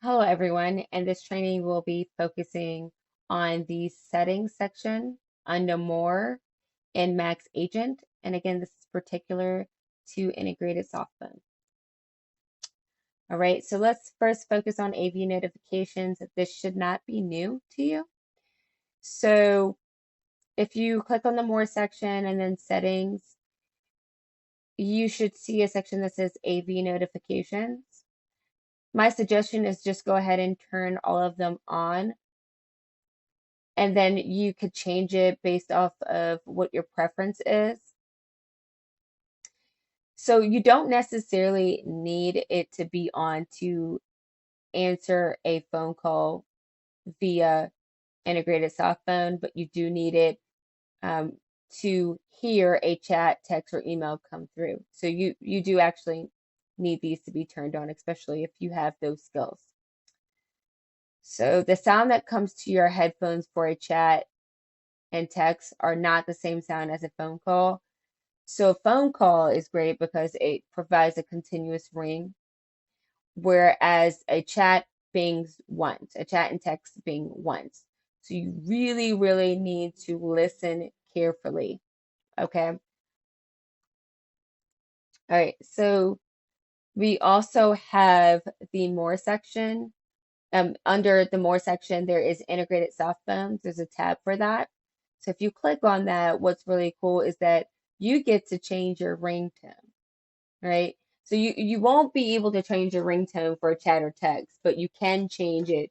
Hello, everyone. And this training will be focusing on the settings section under more in Max Agent. And again, this is particular to integrated softphone. All right, so let's first focus on AV notifications. This should not be new to you. So if you click on the more section and then settings, you should see a section that says AV notifications. My suggestion is just go ahead and turn all of them on, and then you could change it based off of what your preference is. So you don't necessarily need it to be on to answer a phone call via integrated softphone, but you do need it to hear a chat, text, or email come through. So you do actually need these to be turned on, especially if you have those skills. So the sound that comes to your headphones for a chat and text are not the same sound as a phone call. So a phone call is great because it provides a continuous ring, whereas a chat bings once, a chat and text bing once. So you really, really need to listen carefully. Okay. All right. So we also have the more section. Under the more section, there is integrated softphones. There's a tab for that. So if you click on that, what's really cool is that you get to change your ringtone, right? So you won't be able to change your ringtone for a chat or text, but you can change it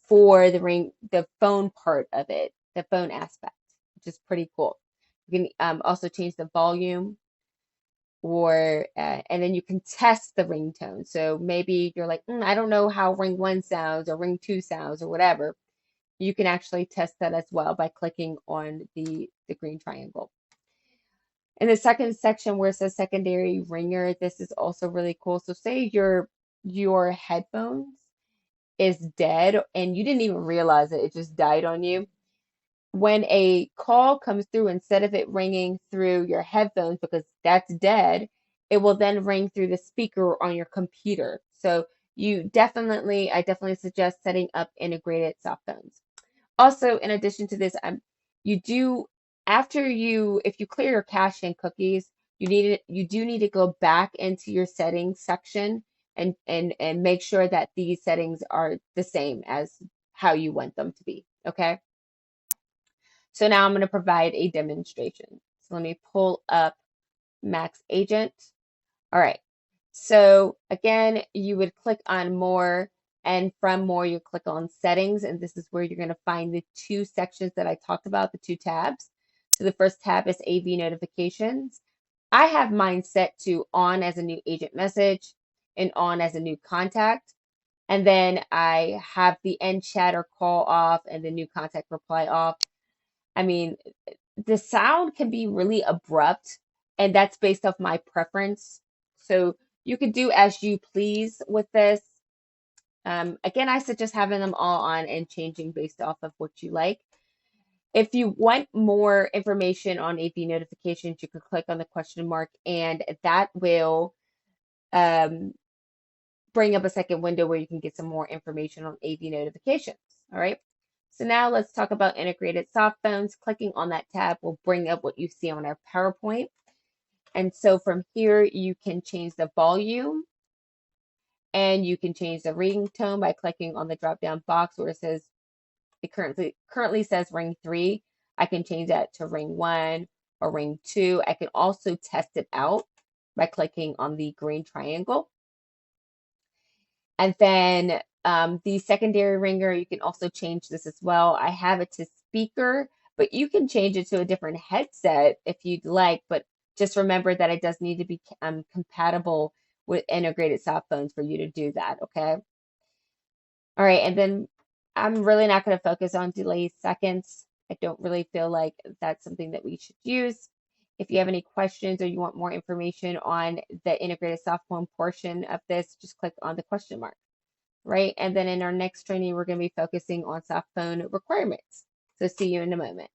for the phone part of it, the phone aspect, which is pretty cool. You can also change the volume, or and then you can test the ringtone. So maybe you're like, I don't know how ring one sounds or ring two sounds or whatever. You can actually test that as well by clicking on the green triangle. In the second section where it says secondary ringer, this is also really cool. So say your headphones is dead and you didn't even realize it just died on you. When a call comes through, instead of it ringing through your headphones because that's dead, it will then ring through the speaker on your computer. So I definitely suggest setting up integrated softphones. Also, in addition to this, you do if you clear your cache and cookies, you do need to go back into your settings section and make sure that these settings are the same as how you want them to be. Okay. So now I'm going to provide a demonstration. So let me pull up Max Agent. All right. So again, you would click on more, and from more, you click on settings, and this is where you're going to find the two sections that I talked about, the two tabs. So the first tab is AV notifications. I have mine set to on as a new agent message and on as a new contact. And then I have the end chat or call off and the new contact reply off. I mean, the sound can be really abrupt, and that's based off my preference. So you could do as you please with this. Again, I suggest having them all on and changing based off of what you like. If you want more information on AV notifications, you can click on the question mark, and that will um, bring up a second window where you can get some more information on AV notifications. All right. So now let's talk about integrated softphones. Clicking on that tab will bring up what you see on our PowerPoint. And so from here, you can change the volume and you can change the ringtone by clicking on the drop-down box where it says it currently says ring 3. I can change that to ring 1 or ring 2. I can also test it out by clicking on the green triangle. And then the secondary ringer, you can also change this as well. I have it to speaker, but you can change it to a different headset if you'd like. But just remember that it does need to be compatible with integrated softphones for you to do that, okay? All right, and then I'm really not going to focus on delay seconds. I don't really feel like that's something that we should use. If you have any questions or you want more information on the integrated softphone portion of this, just click on the question mark, right? And then in our next training, we're going to be focusing on softphone requirements. So see you in a moment.